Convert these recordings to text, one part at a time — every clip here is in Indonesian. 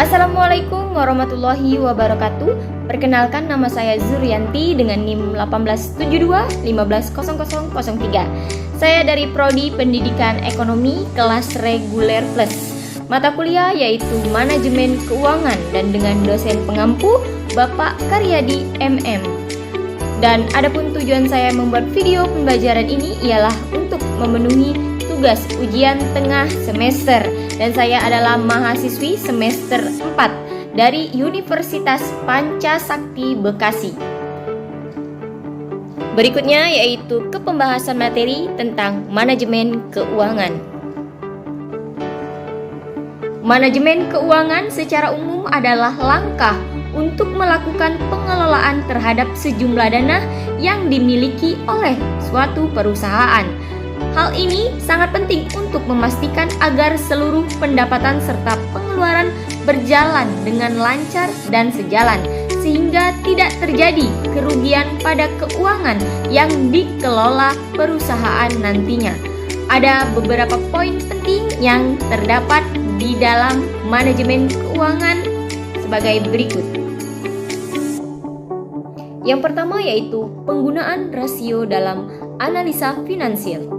Assalamualaikum warahmatullahi wabarakatuh. Perkenalkan, nama saya Zurianti dengan NIM 1872150003. Saya dari Prodi Pendidikan Ekonomi kelas reguler plus. Mata kuliah yaitu Manajemen Keuangan dan dengan dosen pengampu Bapak Karyadi MM. Dan adapun tujuan saya membuat video pembelajaran ini ialah untuk memenuhi tugas ujian tengah semester, dan saya adalah mahasiswi semester 4 dari Universitas Pancasakti Bekasi. Berikutnya yaitu pembahasan materi tentang manajemen keuangan. Manajemen keuangan secara umum adalah langkah untuk melakukan pengelolaan terhadap sejumlah dana yang dimiliki oleh suatu perusahaan. Hal ini sangat penting untuk memastikan agar seluruh pendapatan serta pengeluaran berjalan dengan lancar dan sejalan, sehingga tidak terjadi kerugian pada keuangan yang dikelola perusahaan nantinya. Ada beberapa poin penting yang terdapat di dalam manajemen keuangan sebagai berikut. Yang pertama yaitu penggunaan rasio dalam analisa finansial.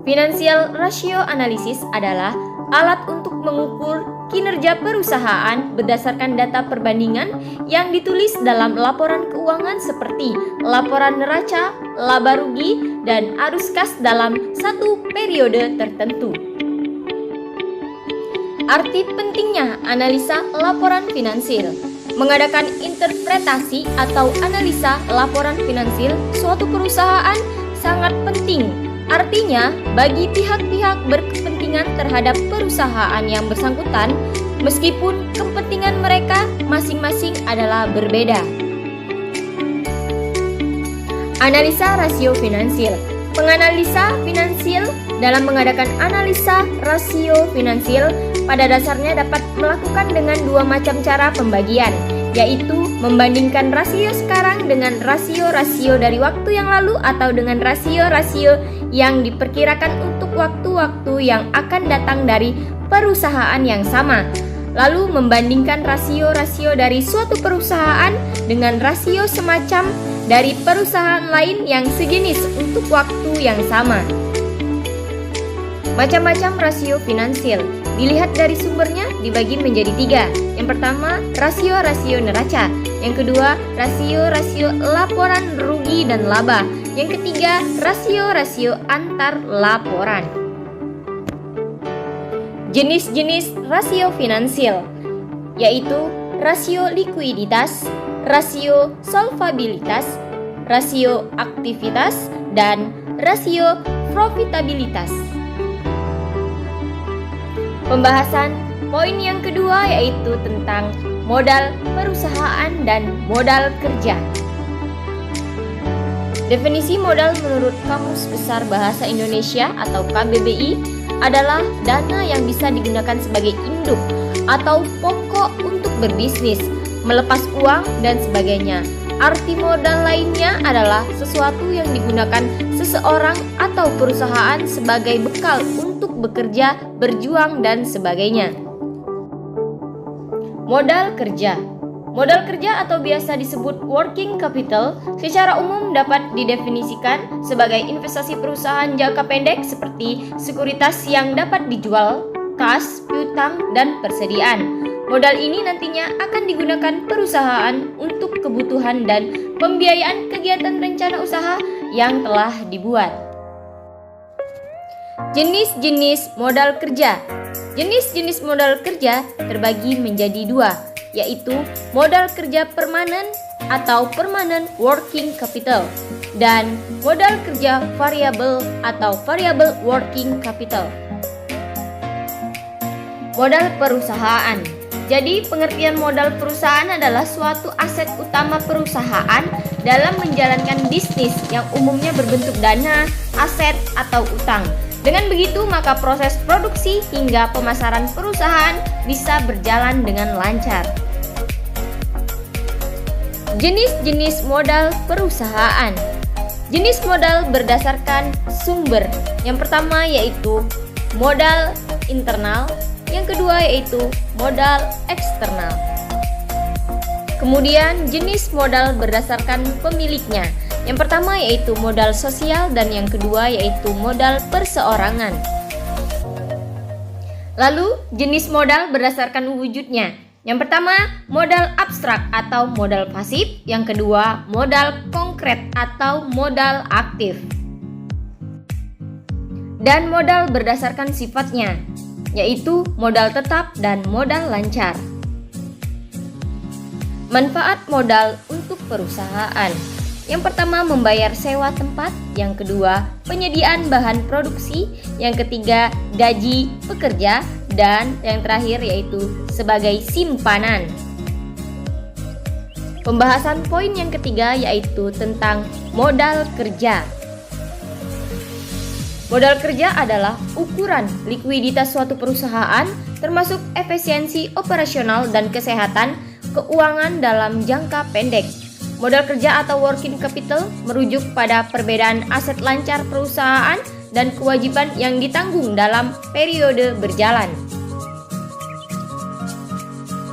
Financial ratio analysis adalah alat untuk mengukur kinerja perusahaan berdasarkan data perbandingan yang ditulis dalam laporan keuangan seperti laporan neraca, laba rugi, dan arus kas dalam satu periode tertentu. Arti pentingnya analisa laporan finansial. Mengadakan interpretasi atau analisa laporan finansial suatu perusahaan sangat penting. Artinya, bagi pihak-pihak berkepentingan terhadap perusahaan yang bersangkutan, meskipun kepentingan mereka masing-masing adalah berbeda. Analisa rasio finansial. Penganalisa finansial dalam mengadakan analisa rasio finansial pada dasarnya dapat melakukan dengan dua macam cara pembagian, yaitu membandingkan rasio sekarang dengan rasio-rasio dari waktu yang lalu atau dengan rasio-rasio yang diperkirakan untuk waktu-waktu yang akan datang dari perusahaan yang sama. Lalu membandingkan rasio-rasio dari suatu perusahaan dengan rasio semacam dari perusahaan lain yang sejenis untuk waktu yang sama. Macam-macam rasio finansial dilihat dari sumbernya dibagi menjadi 3. Yang pertama, rasio-rasio neraca. Yang kedua, rasio-rasio laporan rugi dan laba. Yang ketiga, rasio-rasio antar laporan. Jenis-jenis rasio finansial yaitu rasio likuiditas, rasio solvabilitas, rasio aktivitas, dan rasio profitabilitas. Pembahasan poin yang kedua yaitu tentang modal perusahaan dan modal kerja. Definisi modal menurut Kamus Besar Bahasa Indonesia atau KBBI adalah dana yang bisa digunakan sebagai induk atau pokok untuk berbisnis, melepas uang, dan sebagainya. Arti modal lainnya adalah sesuatu yang digunakan seseorang atau perusahaan sebagai bekal untuk bekerja, berjuang, dan sebagainya. Modal kerja. Modal kerja atau biasa disebut working capital secara umum dapat didefinisikan sebagai investasi perusahaan jangka pendek seperti sekuritas yang dapat dijual, kas, piutang, dan persediaan. Modal ini nantinya akan digunakan perusahaan untuk kebutuhan dan pembiayaan kegiatan rencana usaha yang telah dibuat. Jenis-jenis modal kerja. Jenis-jenis modal kerja terbagi menjadi 2, yaitu modal kerja permanen atau permanent working capital dan modal kerja variabel atau variable working capital. Modal perusahaan. Jadi pengertian modal perusahaan adalah suatu aset utama perusahaan dalam menjalankan bisnis yang umumnya berbentuk dana, aset, atau utang. Dengan begitu, maka proses produksi hingga pemasaran perusahaan bisa berjalan dengan lancar. Jenis-jenis modal perusahaan. Jenis modal berdasarkan sumber. Yang pertama yaitu modal internal, yang kedua yaitu modal eksternal. Kemudian jenis modal berdasarkan pemiliknya. Yang pertama yaitu modal sosial dan yang kedua yaitu modal perseorangan. Lalu jenis modal berdasarkan wujudnya. Yang pertama modal abstrak atau modal pasif, yang kedua modal konkret atau modal aktif. Dan modal berdasarkan sifatnya, yaitu modal tetap dan modal lancar. Manfaat modal untuk perusahaan. Yang pertama membayar sewa tempat, yang kedua penyediaan bahan produksi, yang ketiga gaji pekerja, dan yang terakhir yaitu sebagai simpanan. Pembahasan poin yang ketiga yaitu tentang modal kerja. Modal kerja adalah ukuran likuiditas suatu perusahaan termasuk efisiensi operasional dan kesehatan keuangan dalam jangka pendek. Modal kerja atau working capital merujuk pada perbedaan aset lancar perusahaan dan kewajiban yang ditanggung dalam periode berjalan.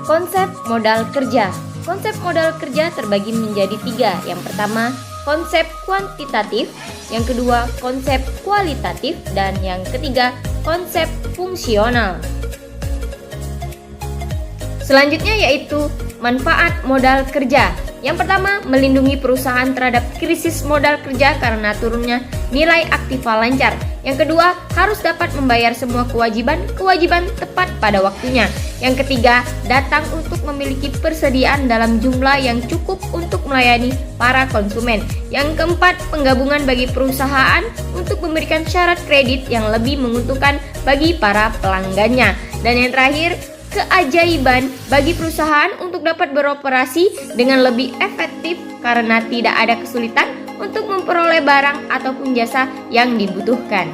Konsep modal kerja. Konsep modal kerja terbagi menjadi 3. Yang pertama, konsep kuantitatif, yang kedua, konsep kualitatif, dan yang ketiga, konsep fungsional. Selanjutnya yaitu manfaat modal kerja. Yang pertama, melindungi perusahaan terhadap krisis modal kerja karena turunnya nilai aktiva lancar. Yang kedua, harus dapat membayar semua kewajiban tepat pada waktunya. Yang ketiga, datang untuk memiliki persediaan dalam jumlah yang cukup untuk melayani para konsumen. Yang keempat, penggabungan bagi perusahaan untuk memberikan syarat kredit yang lebih menguntungkan bagi para pelanggannya. Dan yang terakhir, keajaiban bagi perusahaan untuk dapat beroperasi dengan lebih efektif karena tidak ada kesulitan untuk memperoleh barang ataupun jasa yang dibutuhkan.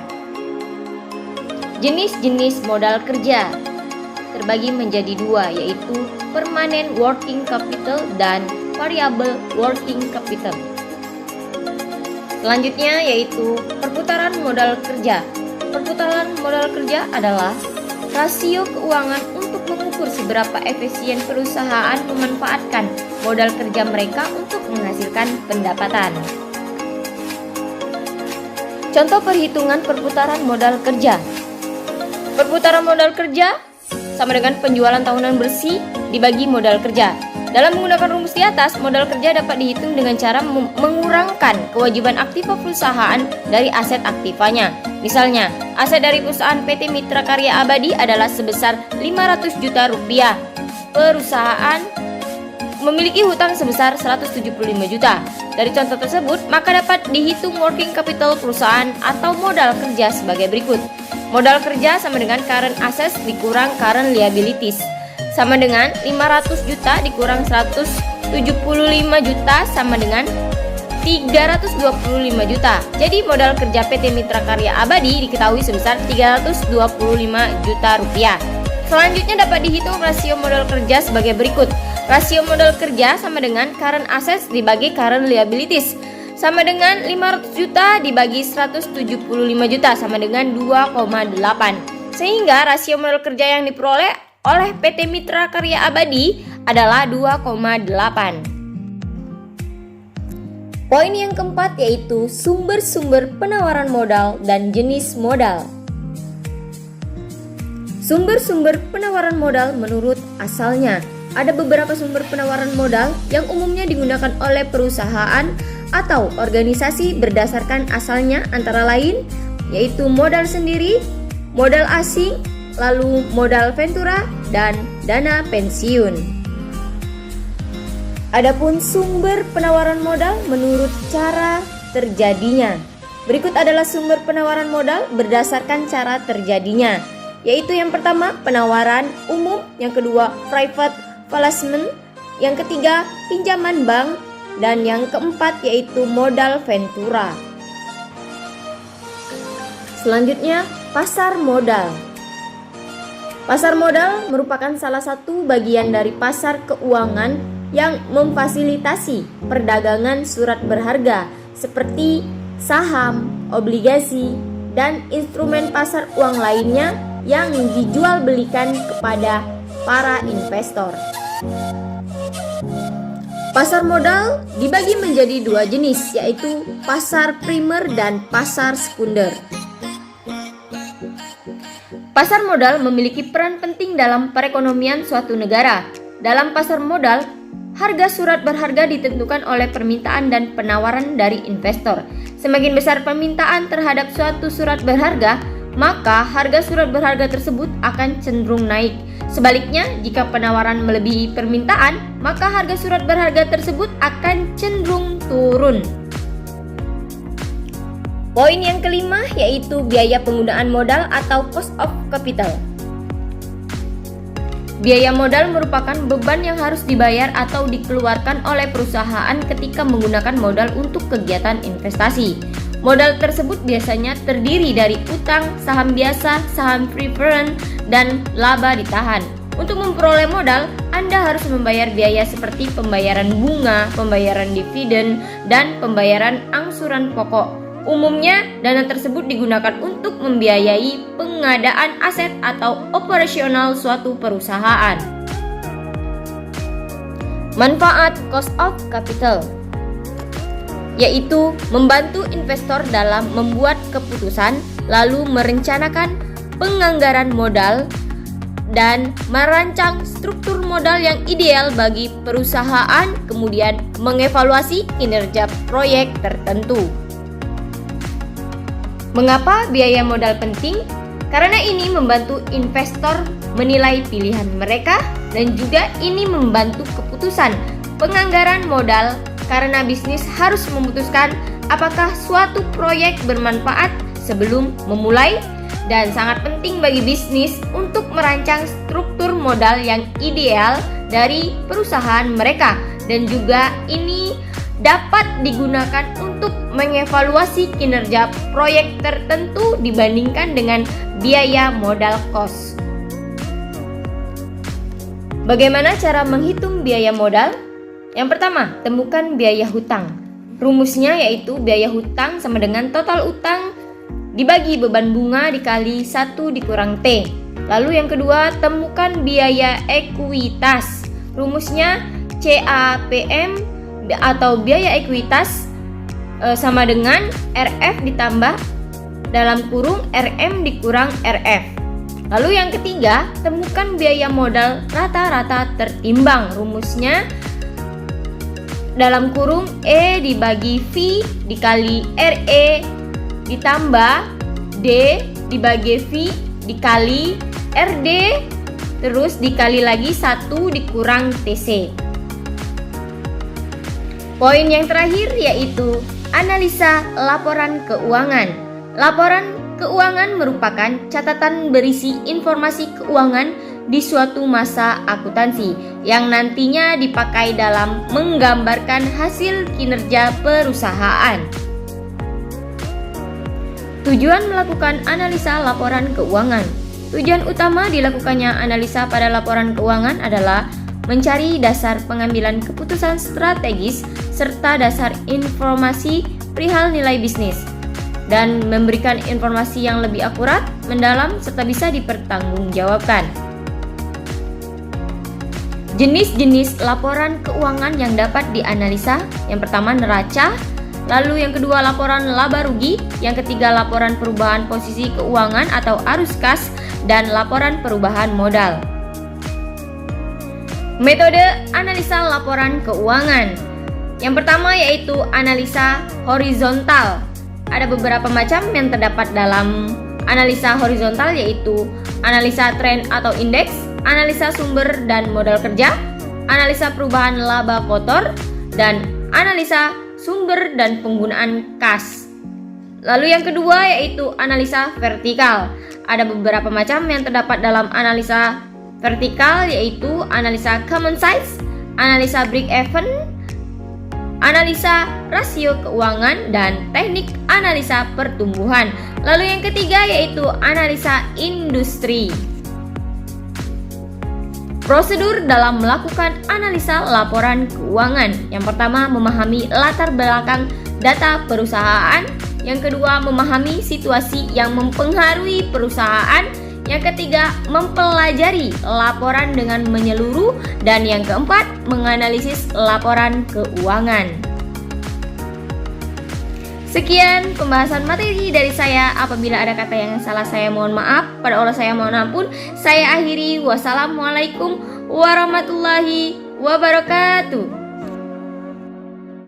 Jenis-jenis modal kerja terbagi menjadi 2, yaitu permanent working capital dan variable working capital. Selanjutnya yaitu perputaran modal kerja. Perputaran modal kerja adalah rasio keuangan untuk mengukur seberapa efisien perusahaan memanfaatkan modal kerja mereka untuk menghasilkan pendapatan. Contoh perhitungan perputaran modal kerja. Perputaran modal kerja sama dengan penjualan tahunan bersih dibagi modal kerja. Dalam menggunakan rumus di atas, modal kerja dapat dihitung dengan cara mengurangkan kewajiban aktiva perusahaan dari aset aktivanya. Misalnya, aset dari perusahaan PT Mitra Karya Abadi adalah sebesar 500 juta rupiah. Perusahaan memiliki hutang sebesar 175 juta. Dari contoh tersebut, maka dapat dihitung working capital perusahaan atau modal kerja sebagai berikut. Modal kerja sama dengan current assets dikurang current liabilities, sama dengan 500 juta dikurang 175 juta sama dengan 325 juta. Jadi modal kerja PT Mitra Karya Abadi diketahui sebesar 325 juta rupiah. Selanjutnya dapat dihitung rasio modal kerja sebagai berikut. Rasio modal kerja sama dengan current assets dibagi current liabilities, sama dengan 500 juta dibagi 175 juta sama dengan 2,8. Sehingga rasio modal kerja yang diperoleh oleh PT Mitra Karya Abadi adalah 2,8. Poin yang keempat yaitu sumber-sumber penawaran modal dan jenis modal. Sumber-sumber penawaran modal menurut asalnya. Ada beberapa sumber penawaran modal yang umumnya digunakan oleh perusahaan atau organisasi berdasarkan asalnya, antara lain yaitu modal sendiri, modal asing, lalu modal ventura, dan dana pensiun. Adapun sumber penawaran modal menurut cara terjadinya. Berikut adalah sumber penawaran modal berdasarkan cara terjadinya, yaitu yang pertama penawaran umum, yang kedua private placement, yang ketiga pinjaman bank, dan yang keempat yaitu modal ventura. Selanjutnya, pasar modal. Pasar modal merupakan salah satu bagian dari pasar keuangan yang memfasilitasi perdagangan surat berharga seperti saham, obligasi, dan instrumen pasar uang lainnya yang dijual belikan kepada para investor. Pasar modal dibagi menjadi dua jenis, yaitu pasar primer dan pasar sekunder. Pasar modal memiliki peran penting dalam perekonomian suatu negara. Dalam pasar modal, harga surat berharga ditentukan oleh permintaan dan penawaran dari investor. Semakin besar permintaan terhadap suatu surat berharga, maka harga surat berharga tersebut akan cenderung naik. Sebaliknya, jika penawaran melebihi permintaan, maka harga surat berharga tersebut akan cenderung turun. Poin yang kelima yaitu biaya penggunaan modal atau cost of capital. Biaya modal merupakan beban yang harus dibayar atau dikeluarkan oleh perusahaan ketika menggunakan modal untuk kegiatan investasi. Modal tersebut biasanya terdiri dari utang, saham biasa, saham preferred, dan laba ditahan. Untuk memperoleh modal, Anda harus membayar biaya seperti pembayaran bunga, pembayaran dividen, dan pembayaran angsuran pokok. Umumnya, dana tersebut digunakan untuk membiayai pengadaan aset atau operasional suatu perusahaan. Manfaat cost of capital yaitu membantu investor dalam membuat keputusan, lalu merencanakan penganggaran modal, dan merancang struktur modal yang ideal bagi perusahaan, kemudian mengevaluasi kinerja proyek tertentu. Mengapa biaya modal penting? Karena ini membantu investor menilai pilihan mereka, dan juga ini membantu keputusan penganggaran modal karena bisnis harus memutuskan apakah suatu proyek bermanfaat sebelum memulai, dan sangat penting bagi bisnis untuk merancang struktur modal yang ideal dari perusahaan mereka, dan juga ini dapat digunakan untuk mengevaluasi kinerja proyek tertentu dibandingkan dengan biaya modal cost. Bagaimana cara menghitung biaya modal? Yang pertama, temukan biaya hutang. Rumusnya yaitu biaya hutang sama dengan total utang dibagi beban bunga dikali 1 dikurang T. Lalu yang kedua, temukan biaya ekuitas. Rumusnya CAPM atau biaya ekuitas sama dengan RF ditambah dalam kurung RM dikurang RF. Lalu yang ketiga, temukan biaya modal rata-rata tertimbang. Rumusnya dalam kurung E dibagi V dikali RE ditambah D dibagi V dikali RD terus dikali lagi 1 dikurang TC. Poin yang terakhir yaitu analisa laporan keuangan. Laporan keuangan merupakan catatan berisi informasi keuangan di suatu masa akuntansi yang nantinya dipakai dalam menggambarkan hasil kinerja perusahaan. Tujuan melakukan analisa laporan keuangan. Tujuan utama dilakukannya analisa pada laporan keuangan adalah mencari dasar pengambilan keputusan strategis serta dasar informasi perihal nilai bisnis, dan memberikan informasi yang lebih akurat, mendalam, serta bisa dipertanggungjawabkan. Jenis-jenis laporan keuangan yang dapat dianalisa, yang pertama neraca, lalu yang kedua laporan laba rugi, yang ketiga laporan perubahan posisi keuangan atau arus kas, dan laporan perubahan modal. Metode analisa laporan keuangan. Yang pertama yaitu analisa horizontal. Ada beberapa macam yang terdapat dalam analisa horizontal, yaitu analisa tren atau indeks, analisa sumber dan modal kerja, analisa perubahan laba kotor, dan analisa sumber dan penggunaan kas. Lalu yang kedua yaitu analisa vertikal. Ada beberapa macam yang terdapat dalam analisa vertikal, yaitu analisa common size, analisa break even, analisa rasio keuangan, dan teknik analisa pertumbuhan. Lalu yang ketiga yaitu analisa industri. Prosedur dalam melakukan analisa laporan keuangan. Yang pertama, memahami latar belakang data perusahaan. Yang kedua, memahami situasi yang mempengaruhi perusahaan. Yang ketiga, mempelajari laporan dengan menyeluruh. Dan yang keempat, menganalisis laporan keuangan. Sekian pembahasan materi dari saya. Apabila ada kata yang salah, saya mohon maaf. Pada Allah saya mohon ampun. Saya akhiri. Wassalamualaikum warahmatullahi wabarakatuh.